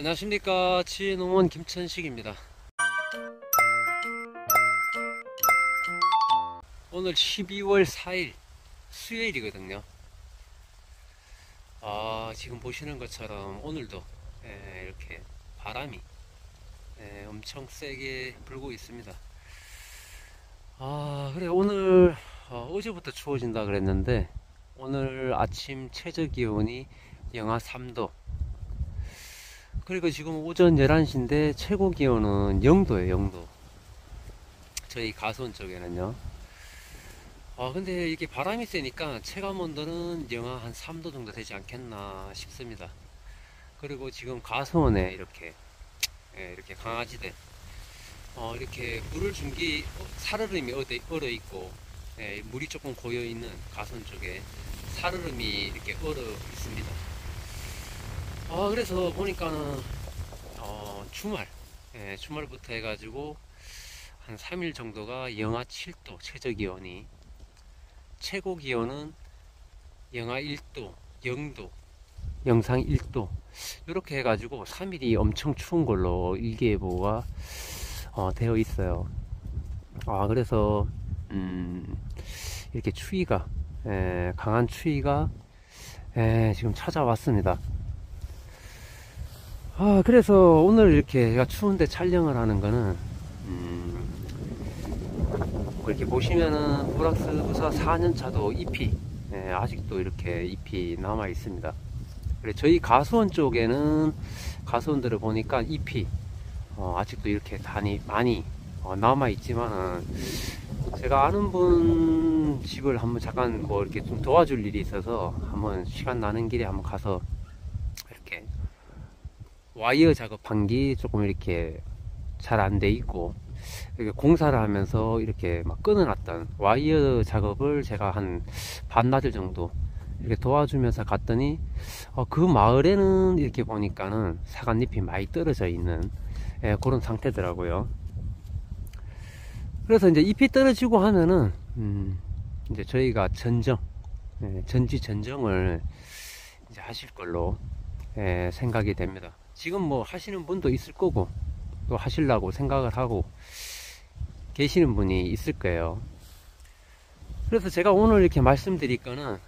안녕하십니까. 지혜농원 김천식입니다. 오늘 12월 4일 수요일이거든요. 지금 보시는 것처럼 오늘도 이렇게 바람이 엄청 세게 불고 있습니다. 그래 오늘 어제부터 추워진다 그랬는데 오늘 아침 최저 기온이 영하 3도, 그리고 지금 오전 11시인데 최고 기온은 0도예요. 0도. 저희 가수원 쪽에는요. 근데 이게 바람이 세니까 체감 온도는 영하 한 3도 정도 되지 않겠나 싶습니다. 그리고 지금 가수원에 이렇게 강아지들 이렇게 물을 준기 살얼음이 얼어 있고, 물이 조금 고여 있는 가수원 쪽에 살얼음이 이렇게 얼어 있습니다. 그래서 보니까는 주말부터 해가지고 한 3일 정도가 영하 7도 최저 기온이, 최고 기온은 영하 1도, 0도, 영상 1도 이렇게 해가지고 3일이 엄청 추운 걸로 일기예보가 되어 있어요. 그래서 이렇게 추위가 강한 추위가 지금 찾아왔습니다. 그래서 오늘 이렇게 제가 추운데 촬영을 하는 거는 이렇게 보시면은 보락스 부사 4년차도 잎이 아직도 이렇게 잎이 남아 있습니다. 그래 저희 가수원 쪽에는 가수원들을 보니까 잎이 아직도 이렇게 많이 남아 있지만은, 제가 아는 분 집을 한번 잠깐 이렇게 좀 도와줄 일이 있어서 한번 시간 나는 길에 한번 가서 이렇게 와이어 작업한 게 조금 이렇게 잘 안 돼 있고, 이렇게 공사를 하면서 이렇게 막 끊어놨던 와이어 작업을 제가 한 반나절 정도 이렇게 도와주면서 갔더니 그 마을에는 이렇게 보니까는 사과잎이 많이 떨어져 있는 그런 상태더라고요. 그래서 이제 잎이 떨어지고 하면은 이제 저희가 전지 전정을 이제 하실 걸로 생각이 됩니다. 지금 뭐 하시는 분도 있을 거고 또 하시려고 생각을 하고 계시는 분이 있을 거예요. 그래서 제가 오늘 이렇게 말씀드릴 거는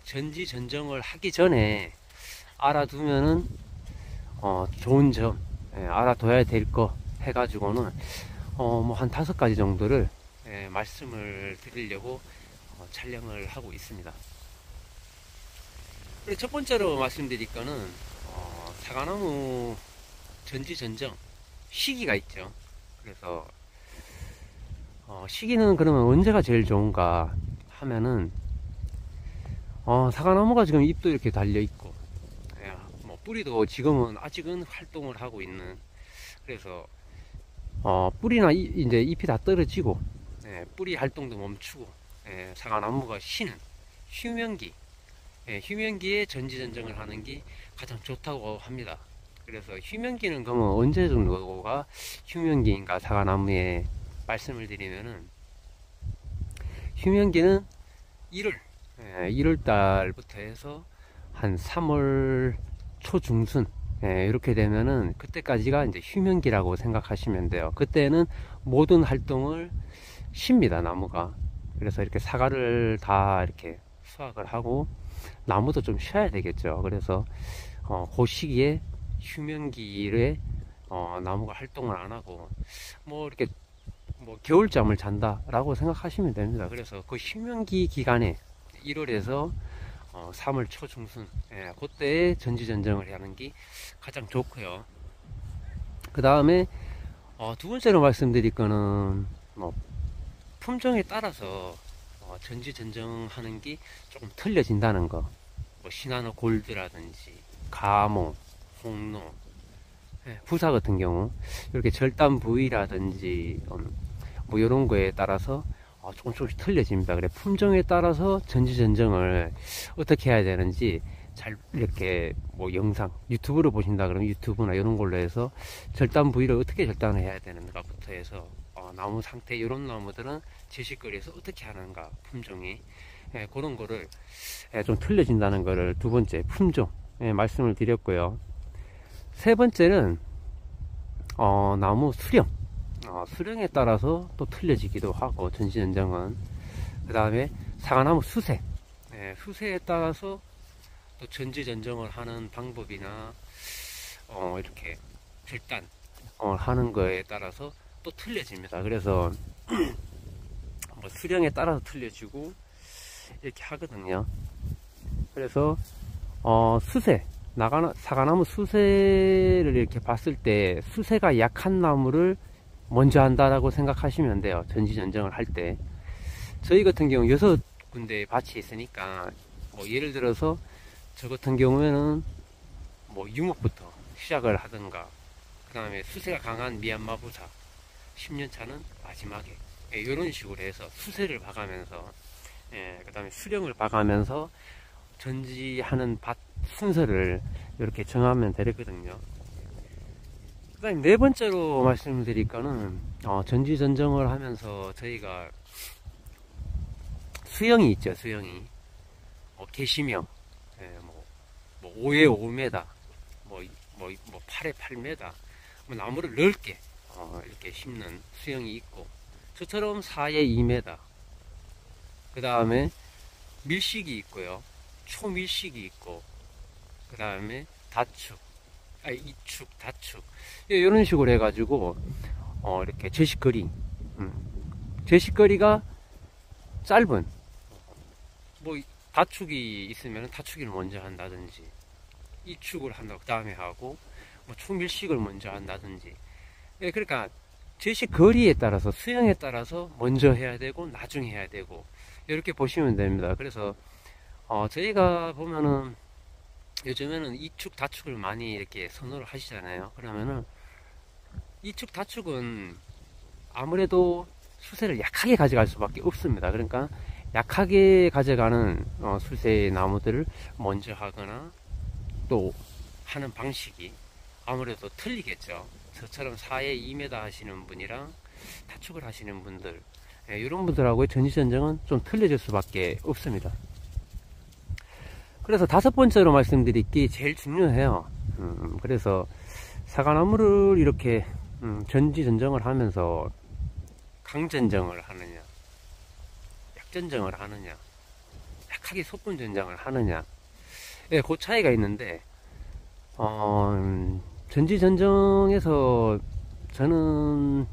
전지 전정을 하기 전에 알아두면은 좋은 점, 알아둬야 될 거 해가지고는 뭐 한 5가지 정도를 말씀을 드리려고 촬영을 하고 있습니다. 그리고 첫 번째로 말씀드릴 거는 사과나무 전지 전정 시기가 있죠. 그래서 시기는 그러면 언제가 제일 좋은가 하면은 사과나무가 지금 잎도 이렇게 달려 있고, 뭐 뿌리도 지금은 아직은 활동을 하고 있는, 그래서 뿌리나 이제 잎이 다 떨어지고 뿌리 활동도 멈추고 사과나무가 쉬는 휴면기, 휴면기에 전지전정을 하는 게 가장 좋다고 합니다. 그래서 휴면기는 그러면 언제 정도가 휴면기인가 사과나무에 말씀을 드리면은, 휴면기는 1월 달부터 해서 한 3월 초중순 이렇게 되면은 그때까지가 이제 휴면기라고 생각하시면 돼요. 그때는 모든 활동을 쉽니다, 나무가. 그래서 이렇게 사과를 다 이렇게 수확을 하고 나무도 좀 쉬어야 되겠죠. 그래서 그 시기에 휴면기에 나무가 활동을 안 하고 뭐 이렇게 뭐 겨울잠을 잔다라고 생각하시면 됩니다. 그래서 그 휴면기 기간에 1월에서 3월 초중순 그때에 전지전정을 하는 게 가장 좋고요. 그 다음에 두 번째로 말씀드릴 거는 뭐 품종에 따라서 전지전정하는 게 조금 틀려진다는 거. 뭐 시나노 골드라든지 가모, 홍로, 부사 같은 경우 이렇게 절단 부위라든지 뭐 이런 거에 따라서 조금씩 틀려집니다. 그래 품종에 따라서 전지전정을 어떻게 해야 되는지 잘 이렇게 뭐 영상 유튜브로 보신다 그러면 유튜브나 이런 걸로 해서 절단 부위를 어떻게 절단을 해야 되는가부터 해서 나무 상태, 이런 나무들은 제식거리에서 어떻게 하는가 품종이 그런 거를 좀 틀려진다는 거를 두 번째 품종 말씀을 드렸고요. 세 번째는 나무 수령. 수령에 따라서 또 틀려지기도 하고, 전지전정은. 그 다음에 사과나무 수세. 수세에 따라서 또 전지전정을 하는 방법이나 이렇게 절단 하는 거에 따라서 또 틀려집니다. 그래서 뭐 수령에 따라서 틀려지고 이렇게 하거든요. 그래서 수세, 사과나무 수세를 이렇게 봤을 때 수세가 약한 나무를 먼저 한다라고 생각하시면 돼요. 전지전정을 할 때. 저희 같은 경우 6군데 밭이 있으니까 뭐 예를 들어서 저 같은 경우에는 뭐 유목부터 시작을 하든가, 그 다음에 수세가 강한 미얀마부사 10년차는 마지막에, 이런 식으로 해서 수세를 봐가면서, 그 다음에 수령을 봐가면서 전지하는 밭 순서를 이렇게 정하면 되거든요. 그 다음에 네 번째로 말씀드릴 거는 전지전정을 하면서 저희가 수영이 있죠. 수영이 개시명, 뭐 5에 5m, 뭐 8에 8m, 뭐 나무를 넓게 이렇게 심는 수영이 있고, 저처럼 4에 2m, 그 다음에 밀식이 있고요, 초밀식이 있고, 그 다음에 이축, 다축, 이런 식으로 해가지고 이렇게 제식거리, 제식거리가 짧은, 뭐 다축이 있으면 다축이를 먼저 한다든지, 이축을 한다고 그 다음에 하고, 뭐 초밀식을 먼저 한다든지. 그러니까 제식 거리에 따라서, 수영에 따라서 먼저 해야 되고 나중에 해야 되고, 이렇게 보시면 됩니다. 그래서 저희가 보면은 요즘에는 이축 다축을 많이 이렇게 선호를 하시잖아요. 그러면은 이축 다축은 아무래도 수세를 약하게 가져갈 수밖에 없습니다. 그러니까 약하게 가져가는 수세의 나무들을 먼저 하거나 또 하는 방식이 아무래도 틀리겠죠. 저처럼 4에 2m 하시는 분이랑 다축을 하시는 분들, 이런 분들하고의 전지전정은 좀 틀려질 수밖에 없습니다. 그래서 다섯 번째로 말씀드릴 게 제일 중요해요. 그래서 사과나무를 이렇게 전지전정을 하면서 강전정을 하느냐, 약전정을 하느냐, 약하게 소분전정을 하느냐, 그 차이가 있는데, 전지전정에서 저는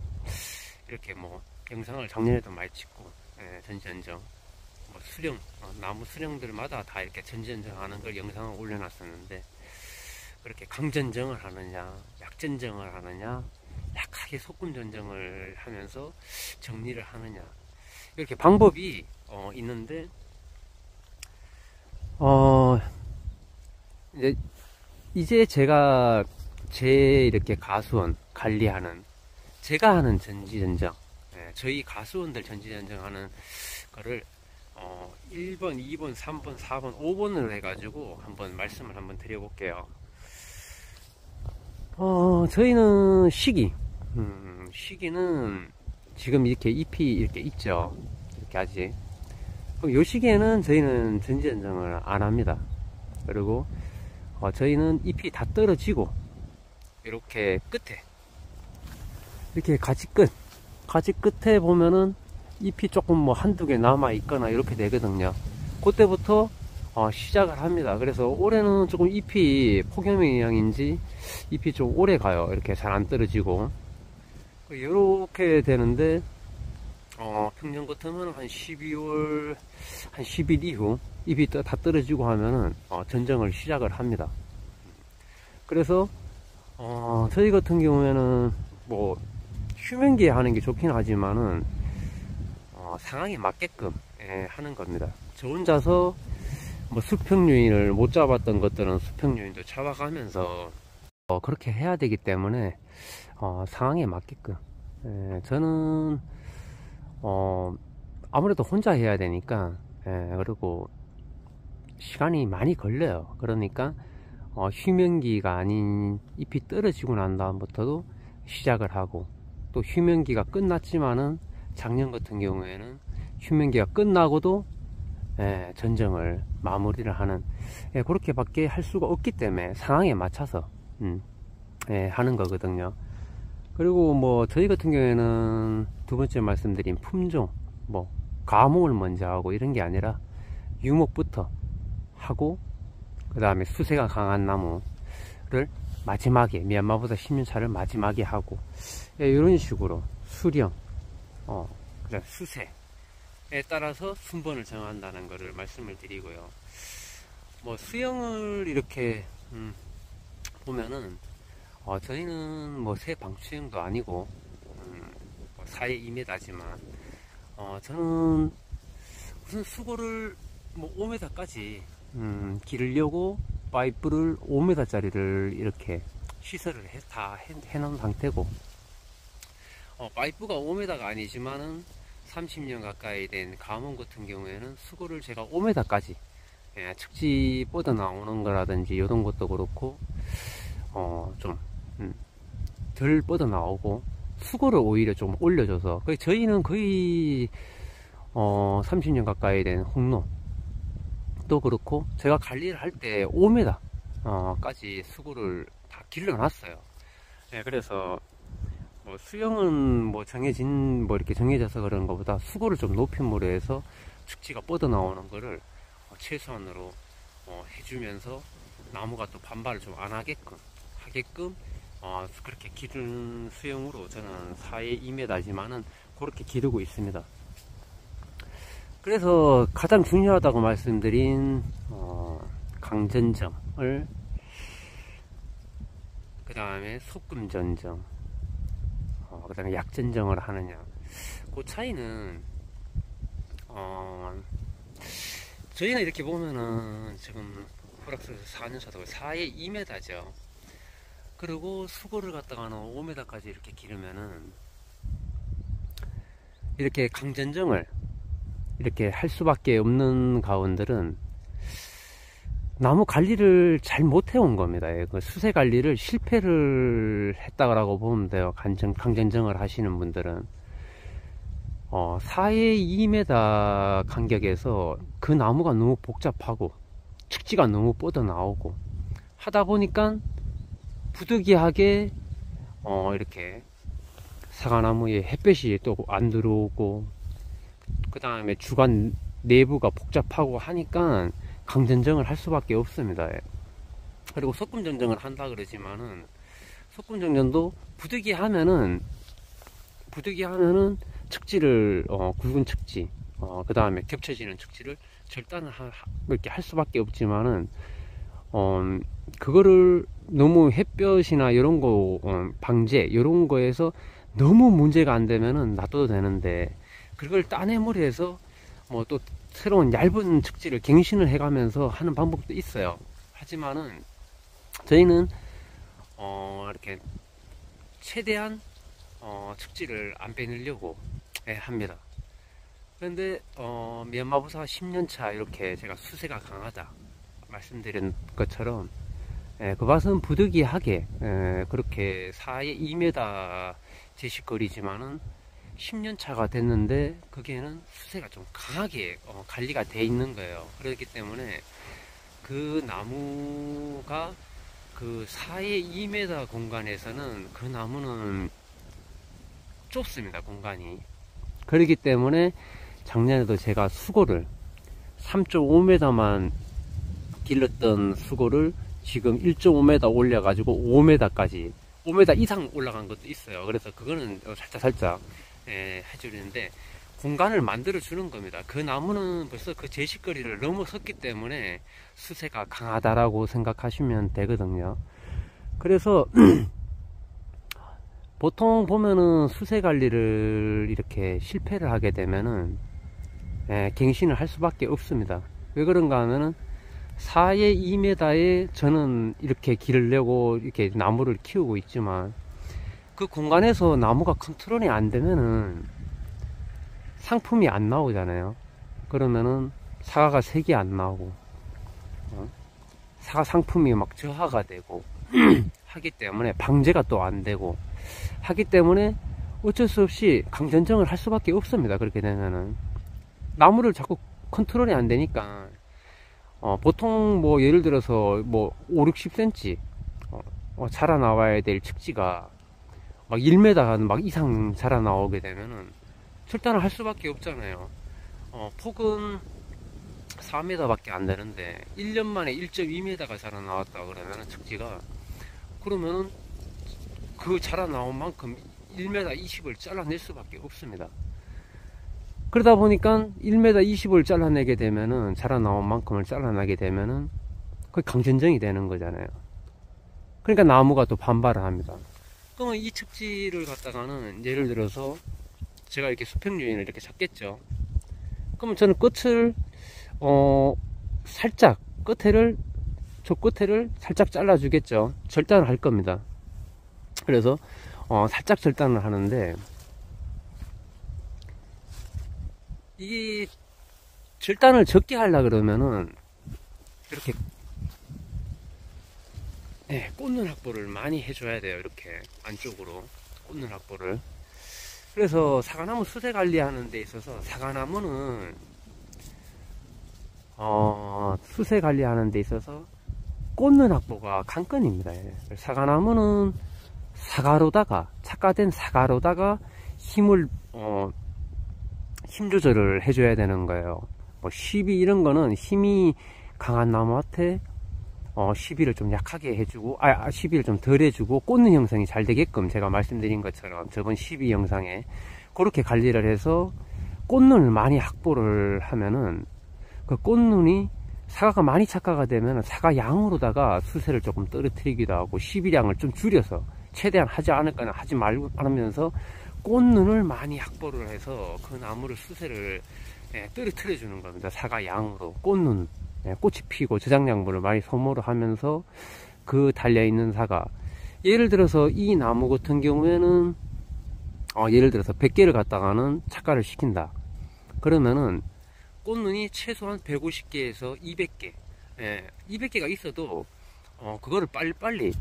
이렇게 뭐 영상을 작년에도 많이 찍고, 전지전정, 뭐 수령, 나무 수령들마다 다 이렇게 전지전정 하는 걸 영상을 올려놨었는데, 그렇게 강전정을 하느냐, 약전정을 하느냐, 약하게 소금전정을 하면서 정리를 하느냐, 이렇게 방법이 있는데, 이제 제가 이렇게 가수원 관리하는, 제가 하는 전지전정, 저희 가수원들 전지전정 하는 거를 1번, 2번, 3번, 4번, 5번으로 해가지고 한번 말씀을 한번 드려볼게요. 저희는 시기는 지금 이렇게 잎이 이렇게 있죠. 이렇게 아직. 그럼 요 시기에는 저희는 전지전정을 안 합니다. 그리고 저희는 잎이 다 떨어지고 이렇게 끝에, 이렇게 가지 끝에 보면은 잎이 조금 뭐 한두 개 남아 있거나 이렇게 되거든요. 그때부터 시작을 합니다. 그래서 올해는 조금 잎이 폭염영향인지 잎이 좀 오래 가요. 이렇게 잘 안 떨어지고 이렇게 되는데, 평년 같으면 한 12월 한 10일 이후 잎이 다 떨어지고 하면은 전정을 시작을 합니다. 그래서 저희 같은 경우에는 뭐 휴면기에 하는 게 좋긴 하지만은 상황에 맞게끔 하는 겁니다. 저 혼자서 뭐 수평요인을 못 잡았던 것들은 수평요인도 잡아가면서 그렇게 해야 되기 때문에 상황에 맞게끔, 저는 아무래도 혼자 해야 되니까, 그리고 시간이 많이 걸려요. 그러니까 휴면기가 아닌 잎이 떨어지고 난 다음부터도 시작을 하고, 또 휴면기가 끝났지만은 작년 같은 경우에는 휴면기가 끝나고도 전정을 마무리를 하는, 그렇게 밖에 할 수가 없기 때문에 상황에 맞춰서 하는 거거든요. 그리고 뭐 저희 같은 경우에는 두 번째 말씀드린 품종, 뭐 가몽을 먼저 하고 이런 게 아니라 유목부터 하고, 그 다음에 수세가 강한 나무를 마지막에, 미얀마보다 10년 차를 마지막에 하고, 이런 식으로 수령, 그다음 수세에 따라서 순번을 정한다는 것을 말씀을 드리고요. 뭐 수영을 이렇게 보면은 저희는 뭐 새 방수형도 아니고 뭐 4에 2m지만 저는 우선 수고를 뭐 5m까지 기르려고 파이프를 5m짜리를 이렇게 시설을 다 해놓은 상태고, 파이프가 5m가 아니지만은 30년 가까이 된 가뭄 같은 경우에는 수고를 제가 5m까지 측지 뻗어 나오는 거라든지 이런 것도 그렇고 좀 덜 뻗어 나오고 수고를 오히려 좀 올려줘서, 저희는 거의 30년 가까이 된 홍로도 그렇고 제가 관리를 할 때 5m 까지 수고를 다 길러놨어요. 그래서 뭐 수영은 뭐 이렇게 정해져서 그런 것보다 수고를 좀 높인 물에 해서 측지가 뻗어 나오는 거를 최소한으로 해주면서 나무가 또 반발을 좀 안 하게끔 그렇게 기른 수영으로 저는 4에 2m지만은 그렇게 기르고 있습니다. 그래서 가장 중요하다고 말씀드린 강전정을, 그 다음에 소금전정, 그 다음에 약전정을 하느냐, 그 차이는 저희는 이렇게 보면은 지금 호락스에서 4년 차도 4에 2m죠. 그리고 수고를 갖다가는 5m까지 이렇게 기르면은 이렇게 강전정을 이렇게 할 수밖에 없는 가원들은 나무 관리를 잘 못 해온 겁니다. 그 수세 관리를 실패를 했다고 보면 돼요. 강전정을 하시는 분들은 4에 2m 간격에서 그 나무가 너무 복잡하고 측지가 너무 뻗어 나오고 하다 보니까 부득이하게 이렇게 사과나무에 햇볕이 또 안 들어오고, 그 다음에 주간 내부가 복잡하고 하니까 강전정을 할 수밖에 없습니다. 그리고 소금전정을 한다 그러지만은 소금전정도 부득이하면은 측지를 굵은 측지, 그 다음에 겹쳐지는 측지를 절단을 이렇게 할 수밖에 없지만은 그거를 너무 햇볕이나 이런 거 방제 이런 거에서 너무 문제가 안 되면은 놔둬도 되는데, 그걸 따내물에서 뭐 또 새로운 얇은 측지를 갱신을 해가면서 하는 방법도 있어요. 하지만은 저희는 이렇게 최대한 측지를 안 빼내려고 합니다. 그런데 미얀마보사 10년차 이렇게 제가 수세가 강하다 말씀드린 것처럼 그 밭은 부득이하게 그렇게 4에 2m 제식거리지만은 10년차가 됐는데 거기에는 수세가 좀 강하게 관리가 돼 있는 거예요. 그렇기 때문에 그 나무가 그 4에 2m 공간에서는 그 나무는 좁습니다, 공간이. 그렇기 때문에 작년에도 제가 수고를 3.5m만 길렀던 수고를 지금 1.5m 올려가지고 5m까지 5m 이상 올라간 것도 있어요. 그래서 그거는 살짝 해주는데 공간을 만들어 주는 겁니다. 그 나무는 벌써 그 제식거리를 넘어섰기 때문에 수세가 강하다라고 생각하시면 되거든요. 그래서 보통 보면은 수세 관리를 이렇게 실패를 하게 되면은 갱신을 할 수밖에 없습니다. 왜 그런가 하면은 4에 2m에 저는 이렇게 기르려고 이렇게 나무를 키우고 있지만 그 공간에서 나무가 컨트롤이 안 되면은 상품이 안 나오잖아요. 그러면은 사과가 색이 안 나오고 사과 상품이 막 저하가 되고 하기 때문에 방제가 또 안 되고 하기 때문에 어쩔 수 없이 강전정을 할 수밖에 없습니다. 그렇게 되면은 나무를 자꾸 컨트롤이 안 되니까 보통 뭐 예를 들어서 뭐 5, 60cm 자라나와야 될 측지가 막 1m 막 이상 자라나오게 되면은 절단을 할 수밖에 없잖아요. 폭은 4m 밖에 안 되는데 1년 만에 1.2m가 자라나왔다 그러면은 측지가, 그러면은 그 자라나온 만큼 1m 20을 잘라낼 수밖에 없습니다. 그러다 보니까 1m 20을 잘라내게 되면은, 자라나온 만큼을 잘라나게 되면은 그게 강전정이 되는 거잖아요. 그러니까 나무가 또 반발을 합니다. 그러면 이 측지를 갖다가는 예를 들어서 제가 이렇게 수평 유인을 이렇게 잡겠죠. 그러면 저는 끝을 살짝 저 끝에를 살짝 잘라 주겠죠. 절단을 할 겁니다. 그래서 살짝 절단을 하는데, 이 절단을 적게 하려 그러면은 이렇게 꽂는 확보를 많이 해줘야 돼요. 이렇게 안쪽으로 꽂는 확보를. 그래서 사과나무 수세 관리하는 데 있어서, 사과나무는 수세 관리하는 데 있어서 꽂는 확보가 관건입니다. 사과나무는 사과로다가, 착화된 사과로다가 힘 조절을 해줘야 되는 거예요. 시비 이런 거는 힘이 강한 나무한테 시비를 좀 약하게 해주고, 시비를 좀 덜 해주고, 꽂는 형성이 잘 되게끔, 제가 말씀드린 것처럼 저번 시비 영상에 그렇게 관리를 해서 꽃눈을 많이 확보를 하면은, 그 꽃눈이 사과가 많이 착화가 되면 사과 양으로다가 수세를 조금 떨어뜨리기도 하고, 시비량을 좀 줄여서 최대한 하지 않을 거나 하지 말고 하면서 꽃눈을 많이 확보를 해서 그 나무를 수세를 떨어뜨려 주는 겁니다. 사과 양으로 꽃눈, 꽃이 피고 저장량분을 많이 소모를 하면서 그 달려있는 사과, 예를 들어서 이 나무 같은 경우에는 예를 들어서 100개를 갖다가는 착과를 시킨다 그러면은 꽃눈이 최소한 150개에서 200개 200개가 있어도 그거를 빨리빨리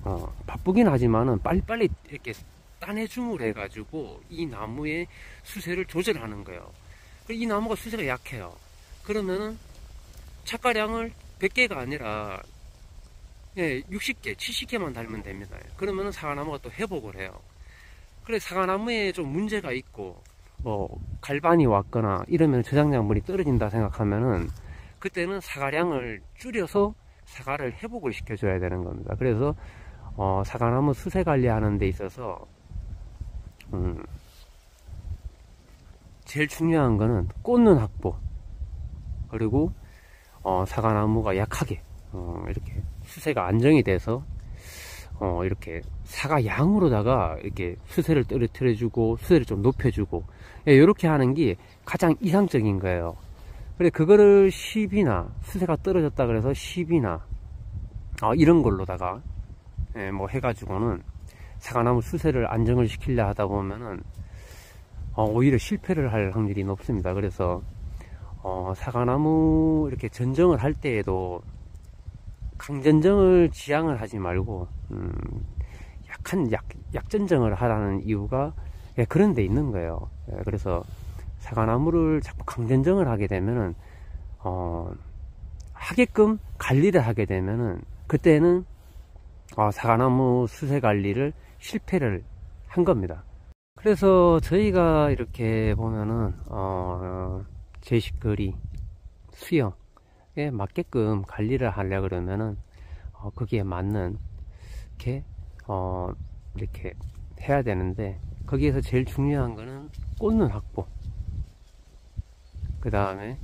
바쁘긴 하지만은 빨리빨리 이렇게 따내줌을 해가지고 이 나무의 수세를 조절하는 거예요. 이 나무가 수세가 약해요. 그러면은 착과량을 100개가 아니라 60개, 70개만 달면 됩니다. 그러면은 사과나무가 또 회복을 해요. 그래, 사과나무에 좀 문제가 있고 갈반이 왔거나 이러면 저장량분이 떨어진다 생각하면은 그때는 사과량을 줄여서 사과를 회복을 시켜줘야 되는 겁니다. 그래서 사과나무 수세 관리하는 데 있어서 제일 중요한 거는 꽂는 확보, 그리고 사과나무가 약하게 이렇게 수세가 안정이 돼서 이렇게 사과 양으로다가 이렇게 수세를 떨어뜨려 주고 수세를 좀 높여주고 이렇게 하는 게 가장 이상적인 거예요. 그래, 그거를 10이나 수세가 떨어졌다 그래서 10이나 이런 걸로다가 해가지고는 사과나무 수세를 안정을 시키려 하다 보면은 오히려 실패를 할 확률이 높습니다. 그래서 사과나무 이렇게 전정을 할 때에도 강전정을 지향을 하지 말고 약전정을 하라는 이유가 그런 데 있는 거예요. 그래서 사과나무를 자꾸 강전정을 하게 되면은 하게끔 관리를 하게 되면은 그때는 사과나무 수세 관리를 실패를 한 겁니다. 그래서 저희가 이렇게 보면은 제식거리 수영에 맞게끔 관리를 하려 그러면은 거기에 맞는 게 이렇게 해야 되는데, 거기에서 제일 중요한 거는 꽂는 확보, 그 다음에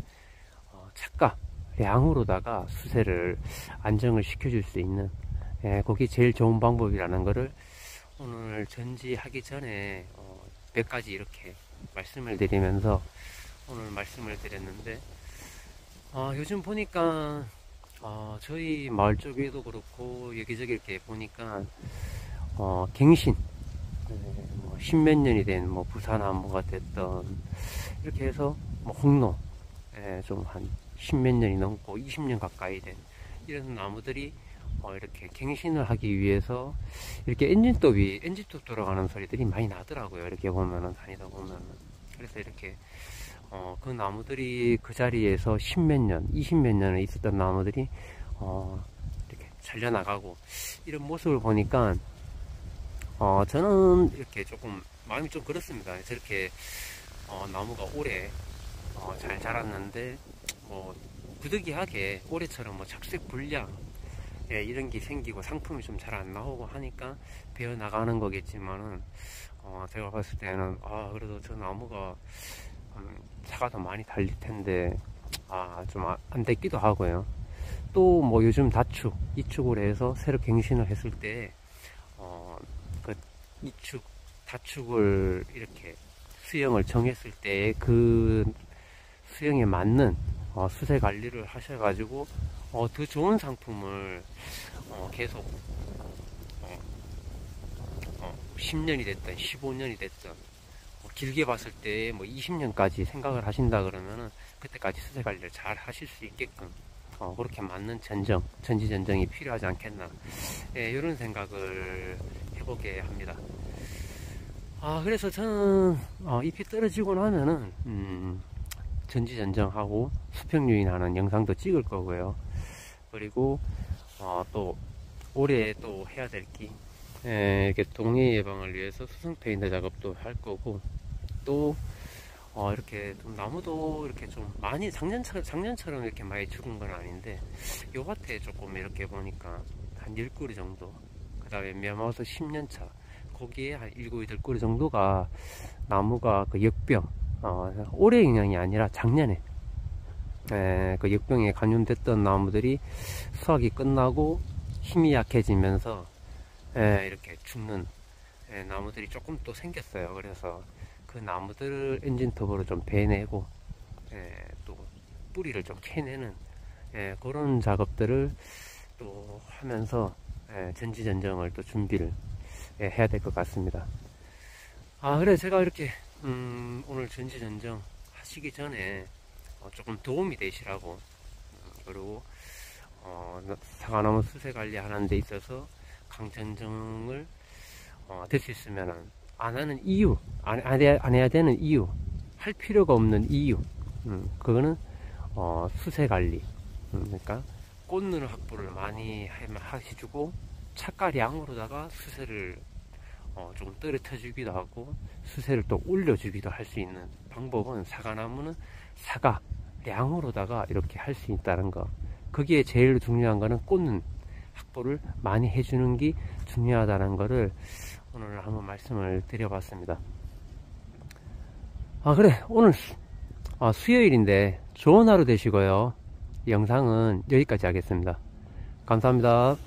착과 량으로다가 수세를 안정을 시켜줄 수 있는 그게 제일 좋은 방법이라는 거를 오늘 전지하기 전에 몇 가지 이렇게 말씀을 드리면서 오늘 말씀을 드렸는데, 요즘 보니까 저희 마을 쪽에도 그렇고 여기저기 이렇게 보니까 갱신, 십몇 년이 된 부산나무가 됐던, 이렇게 해서 홍로, 좀 한 십몇 년이 넘고 20년 가까이 된 이런 나무들이 이렇게 갱신을 하기 위해서 이렇게 엔진톱 돌아가는 소리들이 많이 나더라고요. 이렇게 보면은, 다니다 보면은. 그래서 이렇게 그 나무들이 그 자리에서 십몇 년, 20몇 년에 있었던 나무들이 이렇게 잘려나가고 이런 모습을 보니까 저는 이렇게 조금 마음이 좀 그렇습니다. 저렇게 나무가 오래 잘 자랐는데 뭐 부득이하게 올해처럼 뭐 착색 불량 이런 게 생기고 상품이 좀 잘 안 나오고 하니까 베어 나가는 거겠지만은 제가 봤을 때는 그래도 저 나무가 사가 더 많이 달릴 텐데 좀 안 됐기도 하고요. 또 뭐 요즘 다축 이축을 해서 새로 갱신을 했을 때 그 이축 다축을 이렇게 수영을 정했을 때 그 수영에 맞는 수세 관리를 하셔가지고 더 좋은 상품을 계속 10년이 됐든 15년이 됐든 길게 봤을 때 뭐 20년까지 생각을 하신다 그러면은 그때까지 수세 관리를 잘 하실 수 있게끔 그렇게 맞는 전지 전정이 필요하지 않겠나, 이런 생각을 해보게 합니다. 그래서 저는 잎이 떨어지고 나면은 전지 전정하고 수평 유인하는 영상도 찍을 거고요. 그리고 또 올해 또 해야 될 기, 이렇게 동해 예방을 위해서 수성 페인트 작업도 할 거고, 또 이렇게 좀 나무도 이렇게 좀 많이 작년처럼 이렇게 많이 죽은 건 아닌데 요 밭에 조금 이렇게 보니까 한 10그루 정도, 그 다음에 매마우스 10년차 거기에 한 7, 8그루 정도가 나무가 그 역병, 올해 영향이 아니라 작년에 그 역병에 감염됐던 나무들이 수확이 끝나고 힘이 약해지면서 이렇게 죽는 나무들이 조금 또 생겼어요. 그래서 그 나무들을 엔진톱으로 좀 베내고 또 뿌리를 좀 캐내는 그런 작업들을 또 하면서 전지전정을 또 준비를 해야 될 것 같습니다. 그래 제가 이렇게 오늘 전지전정 하시기 전에 조금 도움이 되시라고, 그리고 사과나무 수세 관리 하는 데 있어서 강전정을 될 수 있으면 안 하는 이유, 안 해야 되는 이유, 할 필요가 없는 이유, 그거는 수세 관리, 그러니까 꽃눈 확보를 많이 하시주고 착가량으로다가 수세를 조금 떨어뜨려 주기도 하고 수세를 또 올려주기도 할 수 있는 방법은, 사과나무는 사과량으로다가 이렇게 할 수 있다는 거, 거기에 제일 중요한 거는 꽃눈 확보를 많이 해주는 게 중요하다는 거를 오늘 한번 말씀을 드려봤습니다. 그래 오늘 수요일인데 좋은 하루 되시고요. 영상은 여기까지 하겠습니다. 감사합니다.